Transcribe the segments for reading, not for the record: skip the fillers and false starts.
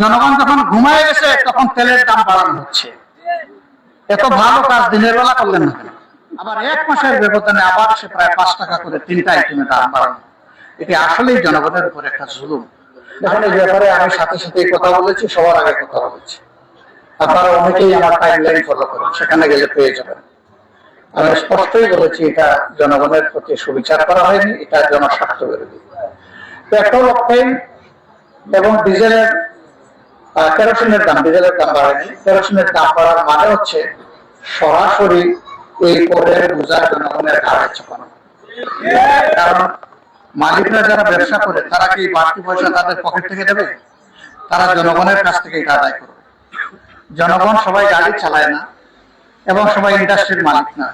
জনগণ যখন ঘুমায় গেছে তখন তেলের দাম বাড়ানো হচ্ছে। এত ভালো কাজ দিনের বেলা করলেন না কেন? আবার এক মাসের ব্যবধানে আবার সে প্রায় 5 টাকা করে 3টা আইটেমের দাম বাড়ানো। এটি আসলেই জনগণের উপর একটা জুলুম। এখন এই ব্যাপারে আমি সাথে সাথে কথা বলেছি, সবার আগে কথা বলেছি। আপনারা অনেকেই আমার টাইমলাইন ফলো করেন, সেখানে গেলে পেয়ে যাবেন। আমি স্পষ্টই বলেছি এটা জনগণের প্রতি সুবিচার করা হয়নি, এটা জনস্বার্থ বিরোধী। পেট্রোল, অক্টেন এবং ডিজেলের কেরোসিনের দাম বাড়েনি। কেরোসিনের দাম বাড়ার মানে হচ্ছে সরাসরি এই করের বোঝা জনগণের ঘাড়ে চাপানো। কারণ মালিকরা যারা ব্যবসা করে তারা কি বাড়তি পয়সা তাদের পকেট থেকে দেবে? তারা জনগণের কাছ থেকে এটা আদায় করবে। জনগণ সবাই গাড়ি চালায় না এবং সবাই ইন্ডাস্ট্রির মালিক না,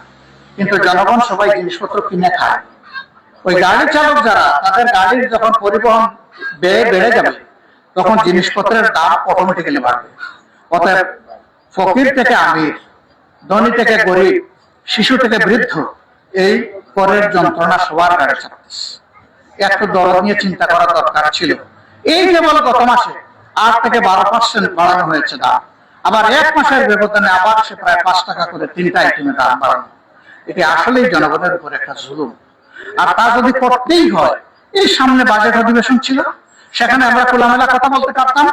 কিন্তু জনগণ সবাই জিনিসপত্র কিনে খায়। ওই গাড়ি চালক যারা, তাদের গাড়ির যখন পরিবহন ব্যয় বেড়ে যাবে তখন জিনিসপত্রের দাম অটোমেটিক্যালি বাড়বে। অতএব ফকির থেকে আমির, ধনী থেকে গরিব, শিশু থেকে বৃদ্ধ, এই করের যন্ত্রণা সবার গাড়ি চালাচ্ছে। একটু দরদ নিয়ে চিন্তা করা দরকার ছিল। এই কেবল গত মাসে 8 থেকে 12% বাড়ানো হয়েছে দাম। আবার এক মাসের ব্যবধানে আবার সে প্রায় 5 টাকা করে 3টা আইটেমের দাম বাড়ানো। এটি আসলেই জনগণের উপর একটা জুলুম। আর তা যদি করতেই হয়, এই সামনে বাজেট অধিবেশন ছিল, সেখানে আমরা খোলামেলা কথা বলতে পারতাম,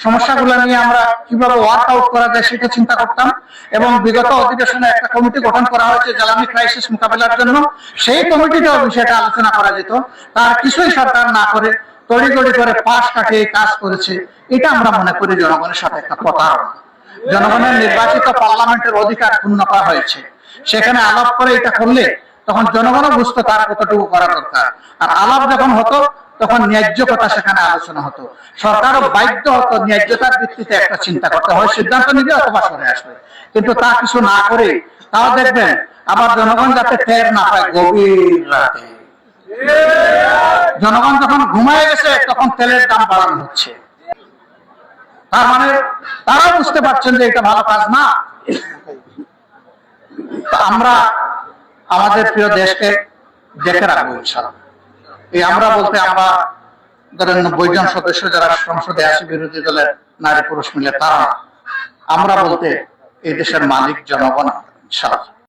সমস্যাগুলো নিয়ে আমরা কিভাবে ওয়ার্ক আউট করা যায় সেটা চিন্তা করতাম। এবং বিগত অধিবেশনে একটা কমিটি গঠন করা হয়েছে জ্বালানি ক্রাইসিস মোকাবেলার জন্য, সেই কমিটিতেও বিষয়টা আলোচনা করা যেত। তার কিছুই সরকার না করে তড়িঘড়ি করে পাশ কাটিয়ে কাজ করেছে। এটা আমরা মনে করি জনগণের সাথে একটা প্রতারণা। জনগণের নির্বাচিত পার্লামেন্টের অধিকার ক্ষুণ্ণ করা হয়েছে। সেখানে আলাপ করে এটা করলে তখন জনগণও বুঝতো তার কতটুকু করা দরকার। আর আলাপ যখন হতো তখন ন্যায্য কথা সেখানে আলোচনা হতো। সরকারও বাধ্য হতো ন্যায্যতার ভিত্তিতে একটা চিন্তা করতে হয়, সিদ্ধান্ত নিবে অথবা সরে আসবে। কিন্তু তা কিছু না করে তাও দেখবেন আবার জনগণ যাতে টের না পায়, গভীর রাতে জনগণ যখন ঘুমায় গেছে তখন তেলের দাম বাড়ানো হচ্ছে। তার মানে তারাও বুঝতে পারছেন যে এটা ভালো কাজ না। আমরা আমাদের প্রিয় দেশকে দেখে রাখবো ইনশাআল্লাহ। এই আমরা বলতে আমরা ধরেন 90 জন সদস্য যারা সংসদে আছে বিরোধী দলের নারী পুরুষ মিলে, তারা আমরা বলতে এই দেশের মালিক জনগণ ইনশাআল্লাহ।